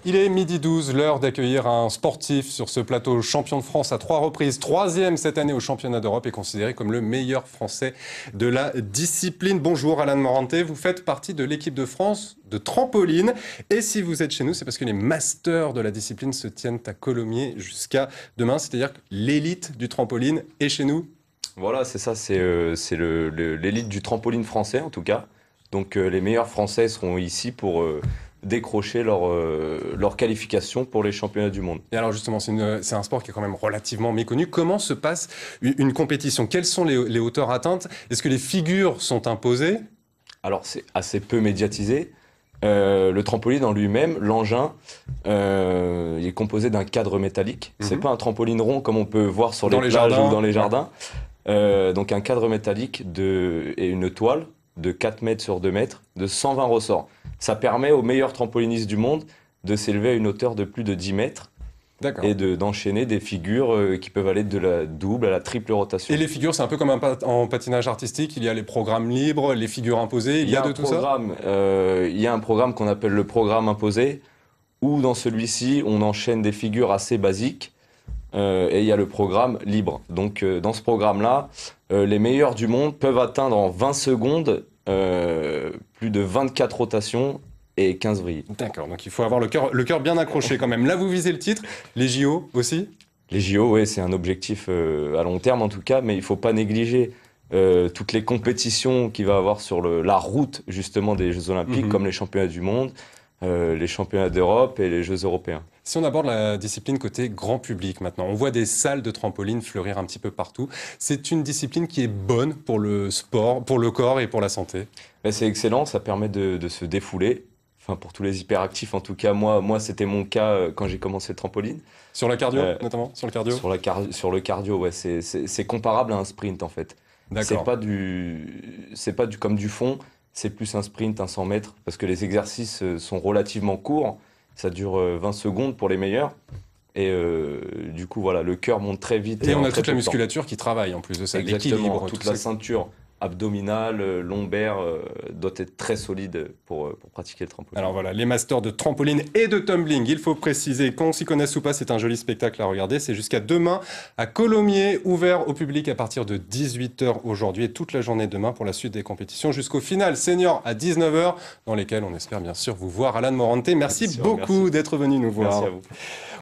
Il est midi 12, l'heure d'accueillir un sportif sur ce plateau, champion de France à 3 reprises, 3e cette année au championnat d'Europe et considéré comme le meilleur français de la discipline. Bonjour Alan Morante, vous faites partie de l'équipe de France de trampoline. Et si vous êtes chez nous, c'est parce que les masters de la discipline se tiennent à Colomiers jusqu'à demain. C'est-à-dire que l'élite du trampoline est chez nous. Voilà, c'est ça, c'est l'élite du trampoline français en tout cas. Donc les meilleurs Français seront ici pour décrocher leur qualification pour les championnats du monde. Et alors justement, c'est un sport qui est quand même relativement méconnu. Comment se passe une compétition? Quelles sont les hauteurs atteintes? Est-ce que les figures sont imposées? Alors c'est assez peu médiatisé. Le trampoline en lui-même, l'engin, il est composé d'un cadre métallique. C'est pas un trampoline rond comme on peut voir sur les plages ou dans les jardins. Donc un cadre métallique et une toile de 4 mètres sur 2 mètres, de 120 ressorts. Ça permet aux meilleurs trampolinistes du monde de s'élever à une hauteur de plus de 10 mètres et d'enchaîner des figures qui peuvent aller de la double à la triple rotation. Et les figures, c'est un peu comme en patinage artistique, il y a les programmes libres, les figures imposées, il y a de tout ça? Il y a un programme qu'on appelle le programme imposé, où dans celui-ci, on enchaîne des figures assez basiques, et il y a le programme libre. Donc dans ce programme-là, les meilleurs du monde peuvent atteindre en 20 secondes plus de 24 rotations et 15 vrilles. D'accord, donc il faut avoir le cœur bien accroché quand même. Là, vous visez le titre, les JO aussi? Les JO, oui, c'est un objectif à long terme en tout cas, mais il ne faut pas négliger toutes les compétitions qu'il va y avoir sur la route justement des Jeux Olympiques, comme les championnats du monde, les championnats d'Europe et les Jeux européens. Si on aborde la discipline côté grand public maintenant, on voit des salles de trampoline fleurir un petit peu partout. C'est une discipline qui est bonne pour le sport, pour le corps et pour la santé? C'est excellent, ça permet de se défouler. Enfin, pour tous les hyperactifs, en tout cas, moi c'était mon cas quand j'ai commencé le trampoline. Sur la cardio, notamment? Sur le cardio? Sur le cardio, ouais. C'est comparable à un sprint, en fait. C'est pas comme du fond, c'est plus un sprint, un 100 mètres, parce que les exercices sont relativement courts. Ça dure 20 secondes pour les meilleurs. Et du coup, voilà, le cœur monte très vite. Et on a toute la musculature qui travaille en plus de ça. Exactement, toute la ceinture abdominale, lombaire, doit être très solide pour pratiquer le trampoline. Alors voilà, les masters de trampoline et de tumbling, il faut préciser, qu'on s'y connaisse ou pas, c'est un joli spectacle à regarder. C'est jusqu'à demain à Colomiers, ouvert au public à partir de 18h aujourd'hui et toute la journée demain pour la suite des compétitions jusqu'au final senior à 19h, dans lesquelles on espère bien sûr vous voir. Alan Morante, merci beaucoup d'être venu nous voir. Merci à vous.